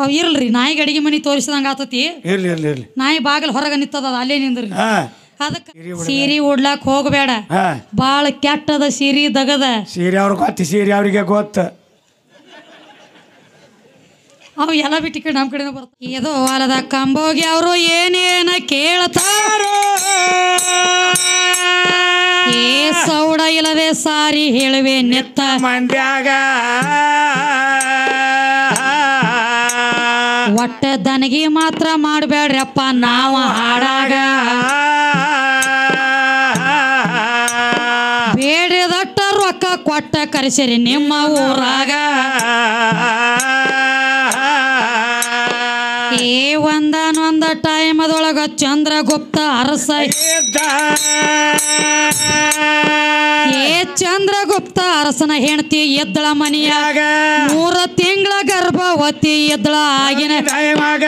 ಅವ್ ಇರ್ಲ್ರಿ ನಾಯಿಗೆ ಅಡಿಗೆ ಮನಿ ತೋರಿಸಿದಂಗ ಆತತಿ. ಇರ್ಲಿ ಇರ್ಲಿ ಇರ್ಲಿ. ನಾಯಿ ಬಾಗಿಲು ಹೊರಗೆ ನಿಂತದ ಅಲ್ಲೇ ನಿಂದ್ರಿ. ಹಾ ಅದಕ್ಕೆ ಸೀರೆ ಉಡ್ಲಾಕ್ ಹೋಗಬೇಡ. ಬಾಳ ಕೆಟ್ಟದ ಸೀರೆ ದಗದ. ಸೀರೆ ಅವ್ರಿಗೆ ಗೊತ್ತಿ, ಸೀರೆ ಅವ್ರಿಗೆ ಗೊತ್ತ. ಅವು ಎಲ್ಲ ಬಿಟ್ಟು ನಮ್ಮ ಕಡೆನೂ ಬರ್ತಾರೆ. ಇದು ಹೊಲದ ಕಂಬೋಗಿ ಅವರು ಏನೇನ ಕೇಳ್ತಾರೋ, ಏ ಸೌಡ ಇಲ್ಲದೆ ಸಾರಿ ಹೇಳುವೆ ನೆತ್ತ ಮಂಡ್ಯಾಗ. ಒಟ್ಟ ದನಗಿ ಮಾತ್ರ ಮಾಡಬೇಡ್ರಪ್ಪ ನಾವು ಹಾಡಾಗ. ಬೇಡದಟ್ಟ ರೊಕ್ಕ ಕೊಟ್ಟ ಕರೆಸಿರಿ ನಿಮ್ಮ ಊರಾಗ. ಏ ಒಂದೊಂದ ಟೈಮದೊಳಗ ಚಂದ್ರಗುಪ್ತ ಅರಸ ಏ ಚಂದ್ರಗುಪ್ತ ಅರಸನ ಹೆಂಡತಿ ಎದ್ದಳ ಮನಿಯಾಗ. 3 ತಿಂಗಳ ಗರ್ಭವತಿ ಎದ್ದಳ ಆಗಿನ ಟೈಮಾಗ.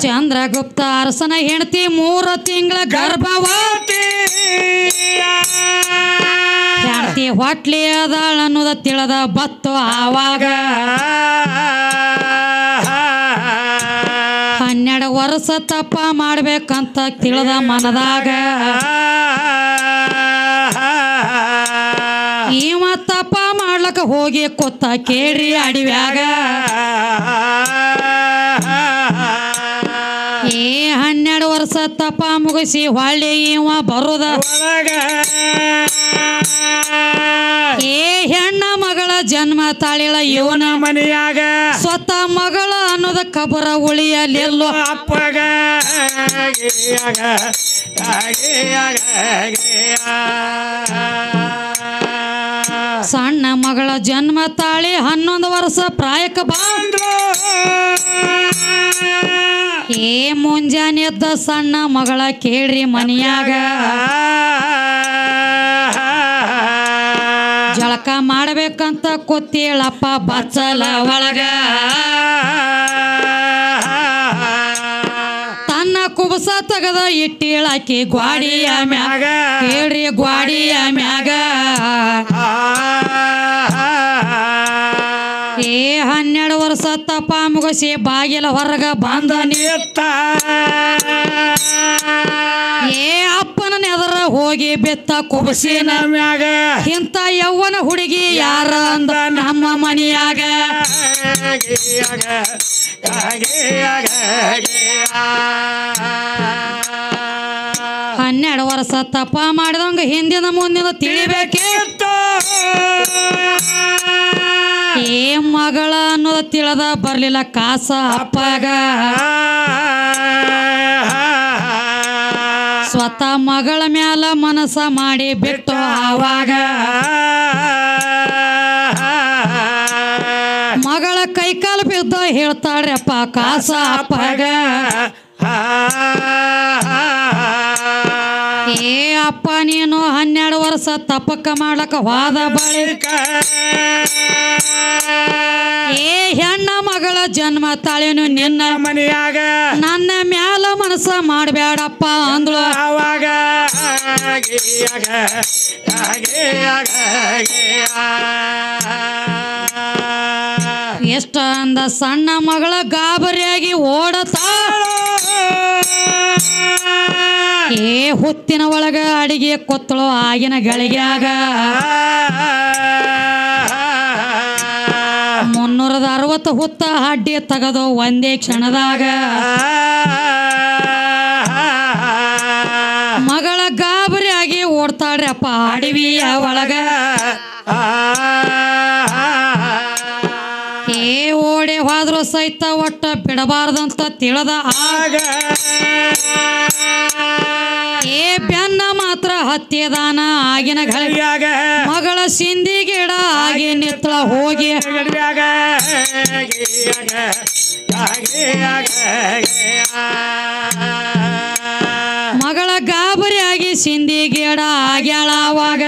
ಚಂದ್ರಗುಪ್ತ ಅರಸನ ಹೆಂಡತಿ 3 ತಿಂಗಳ ಗರ್ಭವತಿ ಹೆಂಡತಿ ಹೊಟ್ಲಿ ಅದಾಳ ಅನ್ನೋದ ತಿಳಿದ ಬತ್ತು ಆವಾಗ. 12 ವರ್ಷ ತಪ್ಪ ಮಾಡ್ಬೇಕಂತ ತಿಳಿದ ಮನದಾಗ. ಇವ ತಪ್ಪ ಮಾಡ್ಲಕ್ಕ ಹೋಗಿ ಕೂತ ಕೇಳ್ರಿ ಅಡಿವ್ಯಾಗ. ಏ 12 ವರ್ಷ ತಪ್ಪ ಮುಗಿಸಿ ಹೊಳ್ಳಿ ಇವ ಬರುದ. ಏ ಹೆಣ್ಣ ಮಗಳ ಜನ್ಮ ತಾಳಿಳ ಇವನ ಮನೆಯಾಗ. ಸ್ವತಃ ಮಗಳ ಅನ್ನೋದ ಕಬರ ಉಳಿಯಲಿಲ್ಲೋ ಅಪ್ಪಗ. ಸಣ್ಣ ಮಗಳ ಜನ್ಮ ತಾಳಿ 11 ವರ್ಷ ಪ್ರಾಯಕ್ಕೆ ಬಂದ್ರು. ಏ ಮುಂಜಾನೆ ಎದ್ದ ಸಣ್ಣ ಮಗಳ ಕೇಳ್ರಿ ಮನಿಯಾಗ. ಜಳಕ ಮಾಡಬೇಕಂತ ಕೂತೇಳಪ್ಪ ಬಚ್ಚಲ ಒಳಗ. ತನ್ನ ಕುಬಸ ತೆಗದ ಇಟ್ಟಿಳಾಕಿ ಗ್ವಾಡಿಯ ಮ್ಯಾಗ. ಕೇಳ್ರಿ ಗ್ವಾಡಿಯ ಮ್ಯಾಗ. ಏ 12 ವರ್ಷ ತಪ್ಪ ಮುಗಿಸಿ ಬಾಗಿಲ ಹೊರಗ ಬಂದ ನಿತ್ತ. ಏ ಅಪ್ಪನ ನೆದರ ಹೋಗಿ ಬೆತ್ತ ಕುಬಸಿನ ಮ್ಯಾಗ. ಇಂಥ ಯವ್ವನ ಹುಡುಗಿ ಯಾರ ಅಂದ ನಮ್ಮ ಮನಿಯಾಗ. 12 ವರ್ಷ ತಪ್ಪ ಮಾಡಿದಂಗ ಹಿಂದಿನ ಮುಂದಿನ ತಿಳಿಬೇಕಿತ್ತು. ಏ ಮಗಳ ಅನ್ನೋದ ತಿಳಿದ ಬರ್ಲಿಲ್ಲ ಕಾಸ ಅಪ್ಪಗ. ಸ್ವತಃ ಮಗಳ ಮ್ಯಾಲ ಮನಸ್ಸ ಮಾಡಿ ಬಿಟ್ಟು ಆವಾಗ. ಮಗಳ ಕೈಕಾಲು ಬಿದ್ದ ಹೇಳ್ತಾಳ್ರಪ್ಪ ಕಾಸ ಅಪ್ಪಗ. ಏ ಅಪ್ಪ ನೀನು 12 ವರ್ಷ ತಪ್ಪಕ್ಕ ಮಾಡ್ಲಕ್ಕ ಹೋದ ಬಳಿಕ ಏ ಹೆಣ್ಣ ಮಗಳ ಜನ್ಮ ತಾಳೇನು ನಿನ್ನ ಮನೆಯಾಗ. ನನ್ನ ಮ್ಯಾಲ ಮನಸ್ಸ ಮಾಡಬೇಡಪ್ಪ ಅಂದ್ಳು ಆವಾಗ. ಎಷ್ಟ ಅಂದ ಸಣ್ಣ ಮಗಳ ಗಾಬರಿಯಾಗಿ ಓಡತಾಳು. ಏ ಹುತ್ತಿನ ಒಳಗ ಅಡಿಗೆ ಕೊತ್ತಳು ಆಗಿನ ಗಳಿಗ್ಯಾಗ. 360 ಹುತ್ತ ಹಡ್ಡಿ ತಗದು ಒಂದೇ ಕ್ಷಣದಾಗ. ಮಗಳ ಗಾಬರಿಯಾಗಿ ಓಡ್ತಾಳ್ರಪ್ಪ ಅಡವಿಯ ಒಳಗ. ಏ ಓಡಿ ಹೋದ್ರು ಸಹಿತ ಒಟ್ಟ ಬಿಡಬಾರ್ದಂತ ತಿಳಿದ ಆಗ. ಏ ಬೆನ್ನ ಮಾತ್ರ ಹತ್ತಿದಾನ ಆಗಿನ ಗಳಿಗ್ಯಾಗ. ಮಗಳ ಸಿಂದಿ ಗಿಡ ಆಗಿ ನಿತ್ತಳ ಹೋಗಿ ಮಗಳ ಗಾಬರಿಯಾಗಿ ಸಿಂದಿ ಗಿಡ ಆಗ್ಯಾಳ ಅವಾಗ.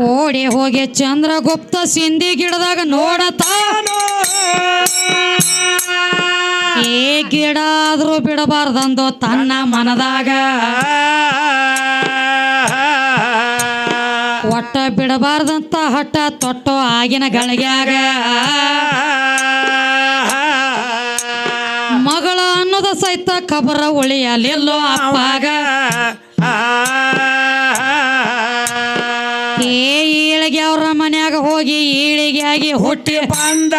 ಓಡಿ ಹೋಗಿ ಚಂದ್ರಗುಪ್ತ ಸಿಂದಿ ಗಿಡದಾಗ ನೋಡತಾನು. ಏ ಗಿಡ ಆದ್ರೂ ಬಿಡಬಾರ್ದಂದು ತನ್ನ ಮನದಾಗ ಒಟ್ಟ ಬಿಡಬಾರ್ದಂತ ಹಠ ತೊಟ್ಟು ಆಗಿನ ಗಳಿಗ್ಯಾಗ ಮಗಳ ಅನ್ನೋದ ಸಹಿತ ಖಬರ ಉಳಿಯಲಿಲ್ಲೋ ಅಪ್ಪಾಗ ಈಳಿಗೆ ಅವ್ರ ಮನ್ಯಾಗ ಹೋಗಿ ಈಳಿಗೆ ಆಗಿ ಹುಟ್ಟಿ ಬಂದ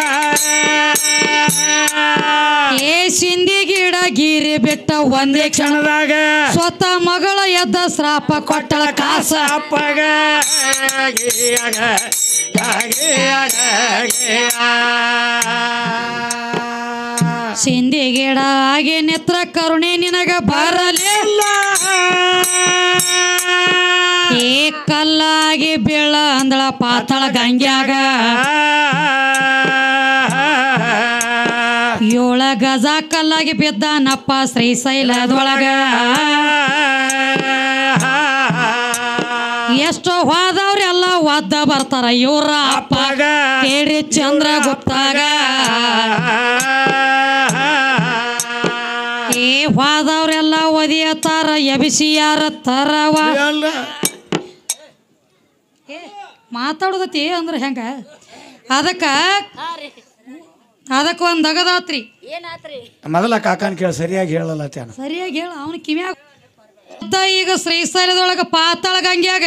ಏ ಸಿಂದಿ ಗಿಡ ಗೀರಿ ಬಿಟ್ಟ ಒಂದೇ ಕ್ಷಣದಾಗ ಸ್ವತಃ ಮಗಳ ಎದ್ದ ಶ್ರಾಪ ಕೊಟ್ಟಳ ಕಾಸ ಅಪ್ಪಗ ಸಿಂದಿ ಗಿಡ ಆಗಿ ನೆತ್ರ ಕರುಣೆ ನಿನಗ ಬರಲಿಲ್ಲ ಏ ಕಲ್ಲಾಗಿ ಬೀಳ ಅಂದಳ ಪಾತಾಳ ಗಂಗ್ಯಾಗ 7 ಗಜ ಕಲ್ಲಾಗಿ ಬಿದ್ದಾನಪ್ಪ ಶ್ರೀಶೈಲದೊಳಗ ಎಷ್ಟೋ ಹೋದವ್ರೆಲ್ಲ ಒದ್ದ ಬರ್ತಾರ ಇವ್ರ ಅಪ್ಪಾಗ ಕೇಳಿ ಚಂದ್ರಗುಪ್ತಾಗ ಏ ಹೋದವ್ರೆಲ್ಲ ಒದಿಯತಾರ ಎಬಿಸಿ ಯಾರ ತರವ ಮಾತಾಡೋದತಿ ಅಂದ್ರೆ ಹೆಂಗ ಅದಕ್ಕೆ ಒಂದು ಅಗದಾತ್ರಿ ಮೊದಲ ಕಾಕನ್ ಕೇಳ ಸರಿಯಾಗಿ ಹೇಳಲ್ಲ ಸರಿಯಾಗಿ ಹೇಳ ಅವನ ಕಿವ್ಯಾಗ ಈಗ ಶ್ರೀಶೈಲದೊಳಗ ಪಾತಾಳ ಗಂಗ್ಯಾಗ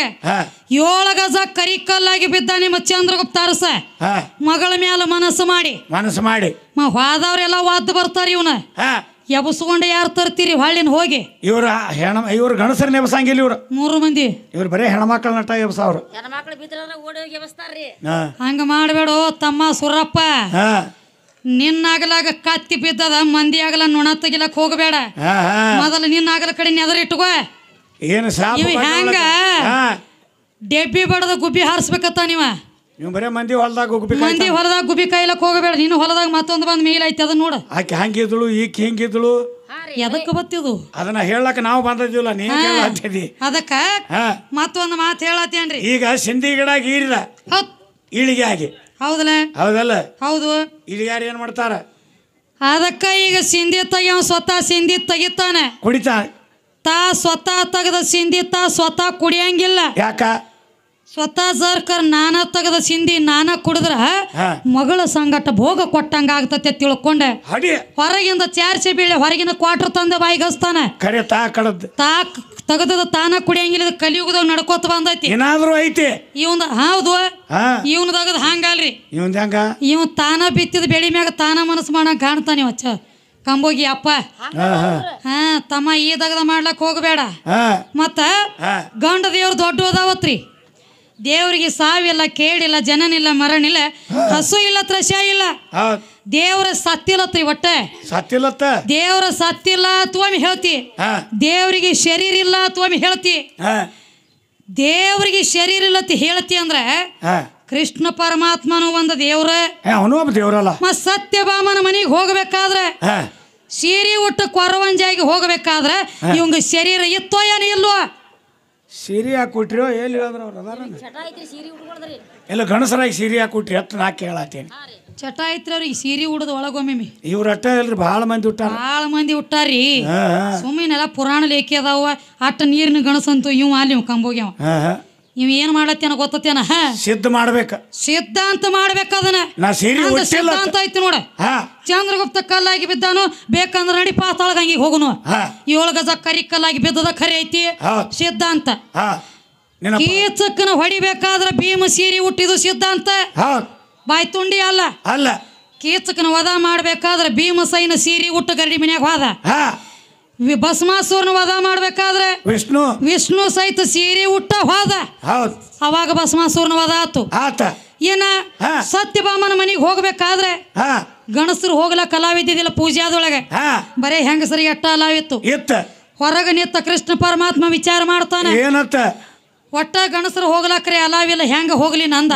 7 ಗಜ ಕರಿಕಲ್ಲಾಗಿ ಬಿದ್ದ ನಿಮ್ಮ ಚಂದ್ರಗುಪ್ತ ಅರಸ ಮಗಳ ಮ್ಯಾಲ ಮನಸ್ಸು ಮಾಡಿ ಹೋದವ್ರೆಲ್ಲ ವಾದ್ ಬರ್ತಾರ ಇವನ ಎಬಸ್ಕೊಂಡು ಯಾರು ತರ್ತೀರಿ ಹೊಳ್ಳಿನ ಹೋಗಿ ಇವ್ರ ಗಣಸರ ನೆಬಸಂಗಿಲ್ಲ ಇವ್ರು 3 ಮಂದಿ ಇವ್ರು ಬರೇ ಹೆಣ್ಮಕ್ಳ ನಟ ಎಬಸಾವ್ರು ಹಂಗ ಮಾಡಬೇಡ ತಮ್ಮ ಸುರಪ್ಪ ನಿನ್ನಾಗಲಾಗ ಕತ್ತಿ ಬಿದ್ದದ ಮಂದಿ ಆಗಲ ನುಣ ತೆಗಿಲಕ್ ಹೋಗಬೇಡ ಮೊದಲು ನಿನ್ನಾಗಲ ಕಡೆ ನೆದರಿಟ್ಟುಕೋ ಏನು ಇವ್ ಹೆಂಗ ಡೆಬ್ಬಿ ಬಡದ ಗುಬ್ಬಿ ಹಾರಿಸ್ಬೇಕತ್ತ ನೀವ ಬರೇ ಮಂದಿ ಹೊಲದಾಗ ಗುಬ್ಬಿ ಕಾಯ್ಲಕ್ ಹೋಗಬೇಡ ನೀನು ಹೊಲದಾಗ ಮತ್ತೊಂದು ಬಂದ್ ಮೇಲ್ ಐತಿ ಅದನ್ನ ನೋಡ ಆಕೆ ಹಂಗಿದ್ಳು ಈಕೆ ಹಿಂಗಿದ್ಳು ಎದಕ್ಕ ಬತ್ತಿದು ಅದನ್ನ ಹೇಳಕ್ ನಾವು ಬಂದಿದ್ದಿಲ್ಲ ನೀ ಅದಕ್ಕ ಮತ್ತೊಂದು ಮಾತು ಹೇಳತ್ತೇನ್ರಿ ಈಗ ಸಿಂಧಿ ಗಿಡ ಗೀರಿದ ಈಳಿಗೆ ಆಗಿ ಹೌದಲ್ಲ ಹೌದು ಇಲ್ಲಿ ಯಾರು ಏನ್ ಮಾಡ್ತಾರ ಅದಕ್ಕ ಈಗ ಸಿಂಧಿ ತೆಗಿಯವ ಸ್ವತಃ ಸಿಂಧಿ ತೆಗಿತಾನೆ ಕುಡಿತಾನೆ ಸ್ವತಃ ತೆಗದ ಸಿಂಧಿ ಸ್ವತಃ ಕುಡಿಯಂಗಿಲ್ಲ ಯಾಕ ಸ್ವತಃ ಸರ್ಕರ್ ನಾನ ತೆಗದ ಸಿಂಧಿ ನಾನ ಕುಡಿದ್ರ ಮಗಳ ಸಂಗಟ ಭೋಗ ಕೊಟ್ಟಂಗ ಆಗ್ತತೆ ತಿಳ್ಕೊಂಡೆ ಹೊರಗಿಂದ ಚಾರ್ಚೆ ಬೀಳೆ ಹೊರಗಿನ ಕ್ವಾರ್ಟರ್ ತಂದ ಬಾಯಿಗೆ ಹಸ್ತಾನೆ ತಗದ ತಾನ ಕುಡಿಯಂಗಿಲ್ಲ ಕಲಿಯುಗದಾಗ ನಡ್ಕೋತ ಬಂದೈತಿ ಏನಾದ್ರೂ ಐತಿ ಇವಂದ ಹೌದು ಇವನದಾಗದ ಹಂಗಲ್ರಿ ಇವ್ ತಾನ ಬಿತ್ತಿದ ಬೆಳಿ ಮ್ಯಾಗ ತಾನ ಮನಸ್ಸು ಮಾಡಂಗ ಕಾಣ್ತಾನೆ ವಚ್ಚ ಕಂಬೋಗಿ ಅಪ್ಪ ತಮ್ಮ ಈ ದಗದ ಮಾಡ್ಲಕ್ ಹೋಗಬೇಡ ಮತ್ತ ಗಂಡ ದೇವ್ರ ದೊಡ್ಡ ಅದಾವತ್ರಿ ದೇವ್ರಿಗೆ ಸಾವಿಲ್ಲ ಕೇಳಿಲ್ಲ ಜನನಿಲ್ಲ ಮರಣಿಲ್ಲ ಹಸು ಇಲ್ಲ ತ್ರಶ ಇಲ್ಲ ದೇವ್ರ ಸತ್ತಿಲ್ಲತ್ರಿ ಒಟ್ಟೆ ದೇವ್ರ ಸತ್ತಿಲ್ಲ ಅಥವಾ ಹೇಳ್ತಿ ದೇವ್ರಿಗೆ ಶರೀರ ಇಲ್ಲ ಅಥವಾ ಹೇಳ್ತಿ ದೇವ್ರಿಗೆ ಶರೀರ ಇಲ್ಲತಿ ಹೇಳ್ತಿ ಅಂದ್ರೆ ಕೃಷ್ಣ ಪರಮಾತ್ಮನು ಒಂದು ದೇವ್ರ ಸತ್ಯಭಾಮನ ಮನೆಗೆ ಹೋಗ್ಬೇಕಾದ್ರೆ ಸೀರೆ ಉಟ್ಟು ಕೊರವಂಜಾಗಿ ಹೋಗ್ಬೇಕಾದ್ರೆ ಇವಂಗ ಶರೀರ ಇತ್ತೋ ಏನು ಇಲ್ವೋ ಸೀರೆ ಹಾಕೊಟ್ರಿ ಎಲ್ಲಿ ಎಲ್ಲ ಗಣಸರಾಗಿ ಸೀರೆ ಹಾಕೊಟ್ರಿ ಅತ್ತ ನಾ ಕೇಳತ್ತೇನೆ ಚಟ ಐತ್ರಿ ಅವ್ರಿಗೆ ಸೀರೆ ಉಡದ ಒಳಗೊಮ್ಮೆ ಇವ್ರ ಅಟ್ಟ ಇಲ್ರಿ ಭಾಳ ಮಂದಿ ಹುಟ್ಟಾರಿ ಸುಮ್ಮಿನೆಲ್ಲ ಪುರಾಣ ಲೇಖಿ ಅದಾವ ಅಟ್ಟ ನೀರಿನ ಗಣಸಂತು ಇವ್ ಅಲ್ಲಿ ಕಂಬೋಗ್ಯವ ಇವ್ ಏನ್ ಮಾಡ್ಲತ್ತೇನ ಗೊತ್ತೇನ ಸಿದ್ಧ ಮಾಡ್ಬೇಕ ಸಿದ್ಧಾಂತ ಮಾಡ್ಬೇಕ ಅದನ್ನ ಸಿದ್ಧಾಂತ ಐತಿ ನೋಡ ಚಂದ್ರಗುಪ್ತ ಕಲ್ಲಾಗಿ ಬಿದ್ದಾನು ಬೇಕಂದ್ರ ನಡಿ ಪಾತಾಳ ಗಂಗಿಗೆ ಹೋಗುನು 7 ಗಜ ಕರಿ ಕಲ್ಲಾಗಿ ಬಿದ್ದದ ಖರೆ ಐತಿ ಸಿದ್ಧಾಂತ ಕೀಚಕ್ಕನ ಹೊಡಿಬೇಕಾದ್ರ ಭೀಮ ಸೀರೆ ಹುಟ್ಟಿದು ಸಿದ್ಧಾಂತ ಬಾಯ್ ತುಂಡಿ ಅಲ್ಲ ಕೀಚಕನ ವಧ ಮಾಡ್ಬೇಕಾದ್ರೆ ಭೀಮಸೈನ ಸೀರೆ ಉಟ್ಟು ಗರಡಿ ಮನ್ಯಾಗ ಹೋದ ಭಸ್ಮಾಸುರನ ವಧ ಮಾಡ್ಬೇಕಾದ್ರೆ ವಿಷ್ಣು ಸಹಿತ ಸೀರೆ ಉಟ್ಟ ಹೋದ ಅವಾಗ ಭಸ್ಮಾಸುರನ ವಧ ಆತು ಏನ ಸತ್ಯಭಾಮನ ಮನೆಗೆ ಹೋಗ್ಬೇಕಾದ್ರೆ ಗಣಸರು ಹೋಗ್ಲ ಕಲಾವಿದ್ದಿಲ್ಲ ಪೂಜಾದೊಳಗೆ ಬರೇ ಹೆಂಗಸರಿಗೆ ಅಟ್ಟ ಅಲಾವಿತ್ತು ಹೊರಗ ನಿತ್ತ ಕೃಷ್ಣ ಪರಮಾತ್ಮ ವಿಚಾರ ಮಾಡ್ತಾನೆ ಏನತ್ತ ಒಟ್ಟ ಗಣಸರು ಹೋಗ್ಲಾಕ್ರೆ ಅಲಾವಿಲ್ಲ ಹೆಂಗ ಹೋಗ್ಲಿ ನಂದ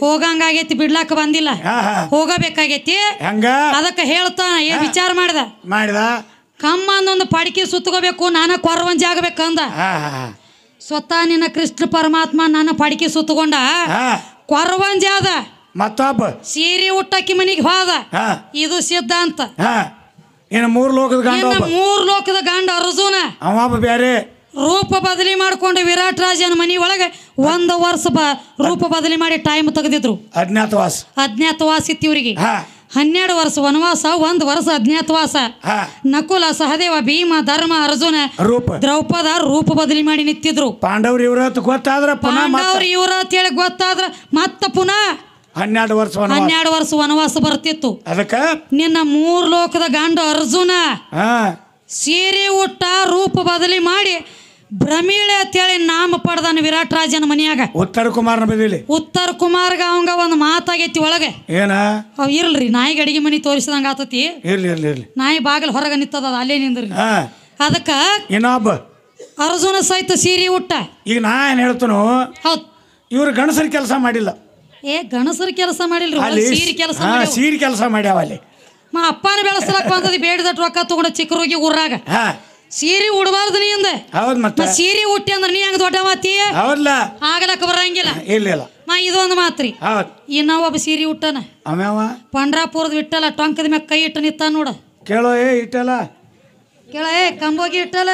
ಹೋಗಂಗಾಗೈತಿ ಬಿಡ್ಲಾಕ ಬಂದಿಲ್ಲ ಹೋಗಬೇಕಾಗೈತಿ ಅದಕ್ಕ ಹೇಳ್ತಾನ ಏನ್ ವಿಚಾರ ಮಾಡಿದ ಕಮ್ಮ ಅನ್ನೊಂದು ಪಡಿಕೆ ಸುತ್ತಕೋಬೇಕು ನಾನ ಕೊರವಂಜಿ ಆಗ್ಬೇಕಂದ ಸ್ವತಃ ನಿನ್ನ ಕೃಷ್ಣ ಪರಮಾತ್ಮ ನನ್ನ ಪಡಿಕೆ ಸುತ್ತಕೊಂಡ ಕೊರವಂಜಿ ಆದ ಮತ್ತೊಬ್ಬ ಸೀರೆ ಉಟ್ಟಾಕಿ ಮನಿಗೆ ಹೋದ. ಇದು ಸಿದ್ಧಾಂತ. ಇನ್ನು 3 ಲೋಕದ ಗಂಡ, 3 ಲೋಕದ ಗಂಡ ಅರ್ಜುನ. ಅವ ಬೇರೆ ರೂಪ ಬದಲಿ ಮಾಡ್ಕೊಂಡು ವಿರಾಟ್ ರಾಜನ ಮನಿ ಒಳಗೆ 1 ವರ್ಷ ರೂಪ ಬದಲಿ ಮಾಡಿ ಟೈಮ್ ತೆಗೆದಿದ್ರು. ಅಜ್ಞಾತವಾಸ ಇತ್ತು ಇವ್ರಿಗೆ. 12 ವರ್ಷ ವನವಾಸ, 1 ವರ್ಷ ಅಜ್ಞಾತವಾಸ. ನಕುಲ, ಸಹದೇವ, ಭೀಮ, ಧರ್ಮ, ಅರ್ಜುನ, ದ್ರೌಪದ ರೂಪ ಬದಲಿ ಮಾಡಿ ನಿಂತಿದ್ರು. ಪಾಂಡವ್ರು ಇವ್ರ ಗೊತ್ತಾದ್ರ ಪಾಂಡವ್ರು ಇವ್ರ ಅಂತೇಳಿ ಗೊತ್ತಾದ್ರ ಮತ್ತ ಪುನಃ 12 ವರ್ಷ ವನವಾಸ ಬರ್ತಿತ್ತು. ಅದಕ್ಕ ನಿನ್ನ 3 ಲೋಕದ ಗಂಡ ಅರ್ಜುನ ಸೀರೆ ಉಟ್ಟ ರೂಪ ಬದಲಿ ಮಾಡಿ ಭ್ರಮೀಳೆ ಅಂತೇಳಿ ನಾಮ ಪಡೆದಾನ ವಿರಾಟ್ ರಾಜನ ಮನಿಯಾಗ. ಉತ್ತರ ಕುಮಾರ್ಗ ಅವಂಗ ಒಂದು ಮಾತಾಗೈತಿ ಒಳಗೆ. ಏನ ಅವ್ ಇರ್ಲ್ರಿ, ನಾಯಿಗೆ ಅಡಿಗೆ ಮನಿ ತೋರಿಸಿದಂಗ ಆತತಿ. ನಾಯಿ ಬಾಗಿಲು ಹೊರಗೆ ನಿಂತದ, ಅಲ್ಲೇ ನಿಂದ್ರಿ. ಅದಕ್ಕ ಇನ್ನೊಬ್ಬ ಅರ್ಜುನ ಸಹಿತ ಸೀರೆ ಉಟ್ಟ. ಈಗ ನಾ ಏನ್ ಹೇಳ್ತನು, ಹೌದ್ ಇವ್ರು ಗಣಸರ ಕೆಲಸ ಮಾಡಿಲ್ಲ. ಗಣಸರ ಕೆಲಸ ಮಾಡಿಲ್ರಿ, ಸೀರೆ ಕೆಲಸ ಮಾಡ್ಯಾವ. ಅಲ್ಲಿ ಅಪ್ಪನ ಬೆಳೆಸಲಕ್ ಬಂದದ, ಬೇಡದಟ್ಟು ರೊಕ್ಕ ತಗೊಂಡ ಚಿಕ್ಕರೋಗಿ ಊರಾಗ ಸೀರೆ ಉಡಬಾರ್ದು ನೀ ಅಂದ. ಸೀರೆ ಉಟ್ಟಿ ಅಂದ್ರೆ ನೀ ಹಂಗ ದೊಡ್ಡ ಮಾತಿ ಆಗಲಕ್ಕ ಬರಂಗಿಲ್ಲ. ಇದೊಂದು ಮಾತ್ರಿ. ಇನ್ನ ಒಬ್ಬ ಸೀರೆ ಉಟ್ಟನ, ಪಂಡ್ರಾಪುರದ ಇಟ್ಟಲ್ಲ ಟೊಂಕದ ಮ್ಯಾಗ ಕೈ ಇಟ್ಟು ನಿಂತ ನೋಡ. ಕೇಳೋ ಇಟ್ಟಲ್ಲ, ಕೇಳ ಕಂಬೋಗಿ ಇಟ್ಟಲ್ಲ.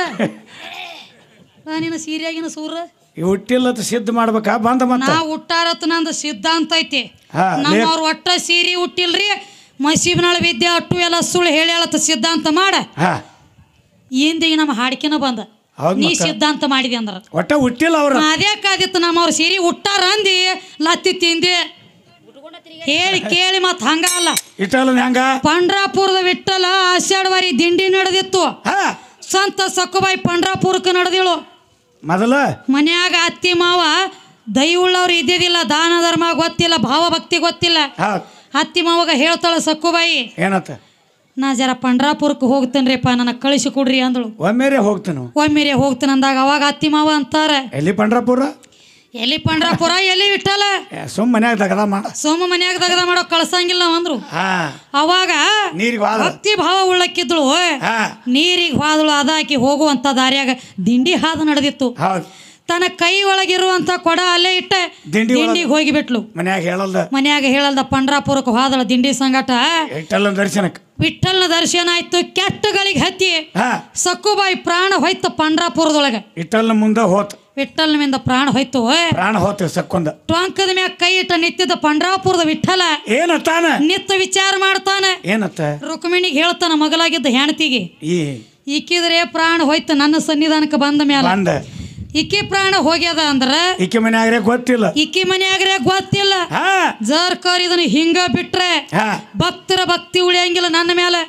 ನಿನ್ನ ಸೀರೆಯಾಗಿನ ಸೂರ ಹುಟ್ಟಿಲ್ಲ ಸಿದ್ಧ ಮಾಡ್ಬೇಕಾ ಬಂದ. ನಾ ಉಟ್ಟಾರತ್ ನಂದು ಸಿದ್ಧಾಂತ ಐತಿ. ನಮ್ಮವ್ರ ಒಟ್ಟ ಸೀರೆ ಹುಟ್ಟಿಲ್ರಿ, ಮಸೀಬ್ನಾಳ ವಿದ್ಯೆ ಅಟ್ಟು ಎಲ್ಲ ಸುಳ್ಳು ಹೇಳತ್ತ ಸಿದ್ಧಾಂತ ಮಾಡ. ಹಿಂದಿಗೆ ನಮ್ಮ ಹಾಡಿಕೆನ ಬಂದ, ನೀ ಸಿದ್ಧಾಂತ ಮಾಡಿದೆ ಅಂದ್ರ ಒಟ್ಟ ಹುಟ್ಟಿಲ್ಲ ಅವ್ರ. ಅದೇ ಕಾದಿತ್ತು, ನಮ್ಮವ್ರ ಸೀರೆ ಉಟ್ಟಾರ ಅಂದಿ ಲತ್ತಿ ತಿಂದಿ ಹೇಳಿ ಕೇಳಿ ಮತ್ ಹಂಗ ಅಲ್ಲ. ಪಂಡ್ರಾಪುರದ ವಿಠಲ ಆಷಾಢವಾರಿ ದಿಂಡಿ ನಡೆದಿತ್ತು. ಸಂತ ಸಕ್ಕುಬಾಯಿ ಪಂಡ್ರಾಪುರಕ್ಕೆ ನಡೆದಿಳು. ಮೊದಲ ಮನ್ಯಾಗ ಅತ್ತಿ ಮಾವ ದೈವುಳ್ಳವ್ರು ಇದ್ದಿದ್ದಿಲ್ಲ, ದಾನ ಧರ್ಮ ಗೊತ್ತಿಲ್ಲ, ಭಾವಭಕ್ತಿ ಗೊತ್ತಿಲ್ಲ. ಅತ್ತಿ ಮಾವಾಗ ಹೇಳ್ತಾಳ ಸಕ್ಕುಬಾಯಿ, ಏನತ್ತ, ನಾ ಜರ ಪಂಡ್ರಾಪುರಕ್ಕೆ ಹೋಗ್ತೇನ್ರಿಪ್ಪ, ನನಗೆ ಕಳಿಸಿ ಕೊಡ್ರಿ ಅಂದಳು. ಒಮ್ಮೆರೆ ಹೋಗ್ತೇನೆ ಅಂದಾಗ ಅವಾಗ ಅತ್ತಿ ಮಾವ ಅಂತಾರ, ಎಲ್ಲಿ ಪಂಡ್ರಾಪುರ ಎಲ್ಲಿ ವಿಠಲ, ಮನ್ಯಾಗ ದಗದ ಮಾಡೋ ಕಳ್ಸಂಗಿಲ್ಲ ಅಂದ್ರು. ಅವಾಗ ಭಕ್ತಿ ಭಾವ ಉಳ್ಳಕ್ಕಿದ್ಳು, ನೀರಿಗೆ ಹಾದಳು. ಅದಾಕಿ ಹೋಗುವಂತ ದಾರಿಯಾಗ ದಿಂಡಿ ಹಾದು ನಡೆದಿತ್ತು. ತನ್ನ ಕೈ ಒಳಗಿರುವಂತ ಕೊಡ ಅಲ್ಲೇ ಇಟ್ಟ ದಿಂಡಿಗೆ ಹೋಗಿಬಿಟ್ಲು. ಮನ್ಯಾಗ ಹೇಳಲ್ದ ಪಂಡ್ರಾಪುರಕ್ಕೆ ಹೋದಳ ದಿಂಡಿ ಸಂಗಟ. ವಿಠಲ್ನ ದರ್ಶನ ಆಯ್ತು. ಕೆಟ್ಟಗಳಿಗೆ ಹತ್ತಿ ಸಕ್ಕುಬಾಯಿ ಪ್ರಾಣ ಹೋಯ್ತು ಪಂಡ್ರಾಪುರದೊಳಗ. ವಿಠಲ್ ಮಿಂದ ಪ್ರಾಣ ಹೋಯ್ತು. ಸಕ್ಕೊಂದ ಟೊಂಕದ ಮ್ಯಾಗ ಕೈ ಇಟ್ಟ ನಿಂತಿದ್ದ ಪಂಡ್ರಾಪುರದ ವಿಠಲ ಏನತ್ತಾನ, ನಿತ್ತ ವಿಚಾರ ಮಾಡ್ತಾನ. ರುಕ್ಮಿಣಿಗೆ ಹೇಳ್ತಾನ, ಮಗಲಾಗಿದ್ದ ಹೆಣ್ತಿಗೆ, ಇಕ್ಕಿದ್ರೆ ಪ್ರಾಣ ಹೋಯ್ತು ನನ್ನ ಸನ್ನಿಧಾನಕ್ಕೆ ಬಂದ ಮ್ಯಾಲ. ಇಕ್ಕಿ ಪ್ರಾಣ ಹೋಗ್ಯದ ಅಂದ್ರ ಇಕ್ಕಿ ಮನ್ಯಾಗ್ರೆ ಗೊತ್ತಿಲ್ಲ. ಜರ್ಕರ್ ಇದನ್ನ ಹಿಂಗ ಬಿಟ್ರೆ ಭಕ್ತರ ಭಕ್ತಿ ಉಳಿಯಂಗಿಲ್ಲ, ನನ್ನ ಮೇಲೆ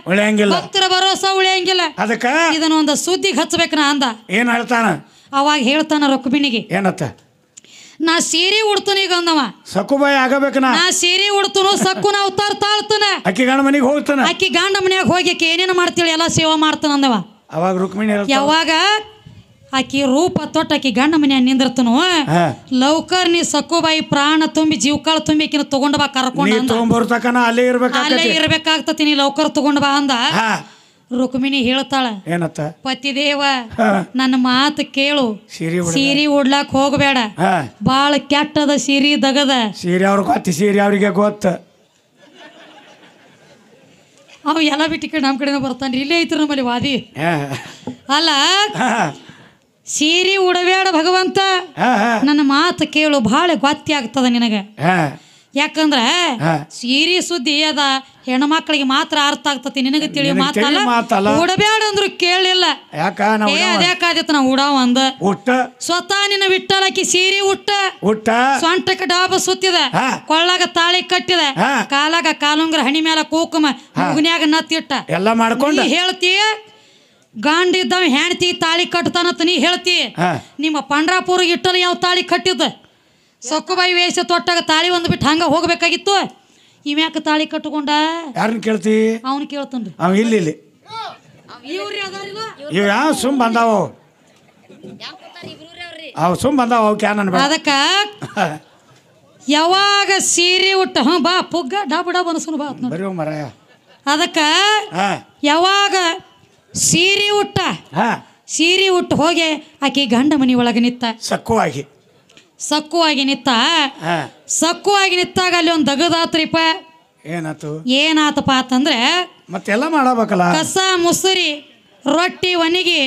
ಭಕ್ತರ ಭರೋಸಾ ಉಳಿಯಂಗಿಲ್ಲ. ಇದನ್ನ ಒಂದು ಸುದ್ದಿಗೆ ಹಚ್ಬೇಕ ನಾ ಅಂದ. ಏನ್ ಹೇಳ್ತಾನ ಅವಾಗ ಹೇಳ್ತಾನ ರುಕ್ಮಿಣಿಗೆ, ಏನತ್ತ, ನಾ ಸೀರೆ ಉಡ್ತಾನ. ಈಗ ಅಂದವ ಸಕ್ಕುಬಾಯಿ ಆಗಬೇಕ, ನಾ ಸೀರೆ ಉಡ್ತನು, ಸಕ್ಕುನ ಅವತಾರ ತಾಳ್ತಾನ. ಅಕ್ಕಿ ಗಂಡ ಮನೆಗೆ ಹೋಗ್ತಾನ. ಅಕ್ಕಿ ಗಂಡ ಮನ್ಯಾಗ ಹೋಗಿ ಏನೇನು ಮಾಡ್ತೀಳಿ ಎಲ್ಲ ಸೇವಾ ಮಾಡ್ತಾನ ಅಂದವ. ಅವಾಗ ರುಕ್ಮಿಣಿ ಯಾವಾಗ ಆಕಿ ರೂಪ ತೊಟ್ಟ ಆಕಿ ಗಂಡ ಮನ್ಯಾಗ ನಿಂದಿರ್ತನು, ಲೌಕರ್ ನೀ ಸಕ್ಕುಬಾಯಿ ಪ್ರಾಣ ತುಂಬಿ ಜೀವಕಾಳ ತುಂಬಿ ಆಕಿನ ತಗೊಂಡ್ ಬಾ, ಕರ್ಕೊಂಡ ಅಲ್ಲೇ ಇರ್ಬೇಕಾಗ್ತತಿ, ನೀ ಲೌಕರ್ ತಗೊಂಡ್ ಬಾ ಅಂದ. ರುಕ್ಮಿಣಿ ಹೇಳ್ತಾಳ, ಏನತ್ತ, ಪತಿದೇವ ನನ್ನ ಮಾತು ಕೇಳು, ಸೀರೆ ಉಡ್ಲಾಕ್ ಹೋಗಬೇಡ, ಬಾಳ ಕೆಟ್ಟದ ಸೀರೆ ದಗದ. ಸೀರೆ ಅವ್ರಿಗೆ ಗೊತ್ತ. ಅವ್ ಎಲ್ಲ ಬಿಟ್ಟು ನಮ್ ಕಡೆ ಬರ್ತಾನ್ರಿ, ಇಲ್ಲೇ ಐತ್ರಿ ನಮ್ಮಲ್ಲಿ ವಾದಿ. ಅಲ್ಲ, ಸೀರೆ ಉಡಬೇಡ ಭಗವಂತ, ನನ್ನ ಮಾತು ಕೇಳು, ಭಾಳ ಗೊತ್ತಿ ಆಗ್ತದ ನಿನಗ. ಯಾಕಂದ್ರ ಸೀರೆ ಸುದ್ದಿ ಅದ ಹೆಣ್ಮಕ್ಳಿಗೆ ಮಾತ್ರ ಅರ್ಥ ಆಗ್ತತಿ, ನಿನಗೆ ತಿಳಿಯೋ ಮಾತಲ್ಲ. ಉಡಬೇಡ ಅಂದ್ರು ಕೇಳಲಿಲ್ಲ. ಅದ್ಯಾಕಾದಿತ್ತು ನಾ ಉಡಾವ ಅಂದ. ಸ್ವತಃ ನಿನ್ನ ವಿಠಲಕಿ ಸೀರೆ ಉಟ್ಟ ಸೊಂಟಕ್ಕೆ ಡಾಬ ಸುತ್ತಿದ, ಕೊಳ್ಳಾಗ ತಾಳಿ ಕಟ್ಟಿದ, ಕಾಲಾಗ ಕಾಲುಂಗ್ರ, ಹಣಿ ಮೇಲೆ ಕೂಕುಮ, ಮುಗ್ನ್ಯಾಗ ನತ್ತಿಟ್ಟ ಎಲ್ಲ ಮಾಡ್ಕೊಂಡು ಹೇಳ್ತೀಯ. ಗಂಡಿದ್ದವ ಹೆಣ್ತಿ ತಾಳಿ ಕಟ್ತಾನತ್ ನೀ ಹೇಳ್ತಿ. ನಿಮ್ಮ ಪಂಡ್ರಾಪುರ ಇಟ್ಟಲ್ಲಿ ಯಾವ ತಾಳಿ ಕಟ್ಟಿದ್ದ? ಸೊಕ್ಕುಬಾಯಿ ವೇಷ ತೊಟ್ಟಾಗ ತಾಳಿ ಒಂದು ಬಿಟ್ಟು ಹಂಗ ಹೋಗ್ಬೇಕಾಗಿತ್ತು. ಇವ್ಯಾಕ ತಾಳಿ ಕಟ್ಟುಕೊಂಡ? ಯಾರನ್ನ ಕೇಳ್ತಿ? ಅವನು ಕೇಳ್ತಾನ್ರಿ. ಅವ ಇಲ್ಲಿ ಯಾವ ಸುಮ್ ಬಂದಾವ, ಸುಮ್ ಬಂದಾವ. ಅದಕ್ಕ ಯಾವಾಗ ಸೀರೆ ಉಟ್ಟ ಬಾ ಪುಗ್ಗ ಡಾಬ ಡಾಬ ಅನ್ಸುನು ಬಾ ಮರ. ಅದಕ್ಕ ಯಾವಾಗ ಸೀರೆ ಉಟ್ಟ ಹೋಗಿ ಆಕಿ ಗಂಡ ಮನಿ ಒಳಗೆ ನಿತ್ತ. ಸಕ್ಕುವಾಗಿ ಸಕ್ಕುವಾಗಿ ನಿತ್ತ ಹಾ ಸಕ್ಕುವಾಗಿ ನಿತ್ತಾಗ ಅಲ್ಲಿ ಒಂದು ದಗದಾತ್ರಿಪ್ಪ. ಏನಾತು ಏನಾತಪ್ಪ ಅಂತಂದ್ರೆ ಮತ್ತೆಲ್ಲ ಮಾಡಬೇಕಲ್ಲ. ಕಸ ಮುಸುರಿ ರೊಟ್ಟಿ ಒಣಗಿ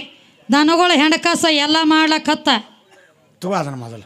ದನಗಳ ಹೆಂಡ ಕಸ ಎಲ್ಲ ಮಾಡ್ಲಕತ್ತ. ತಗೋ ಅದನ್ನ ಮೊದಲು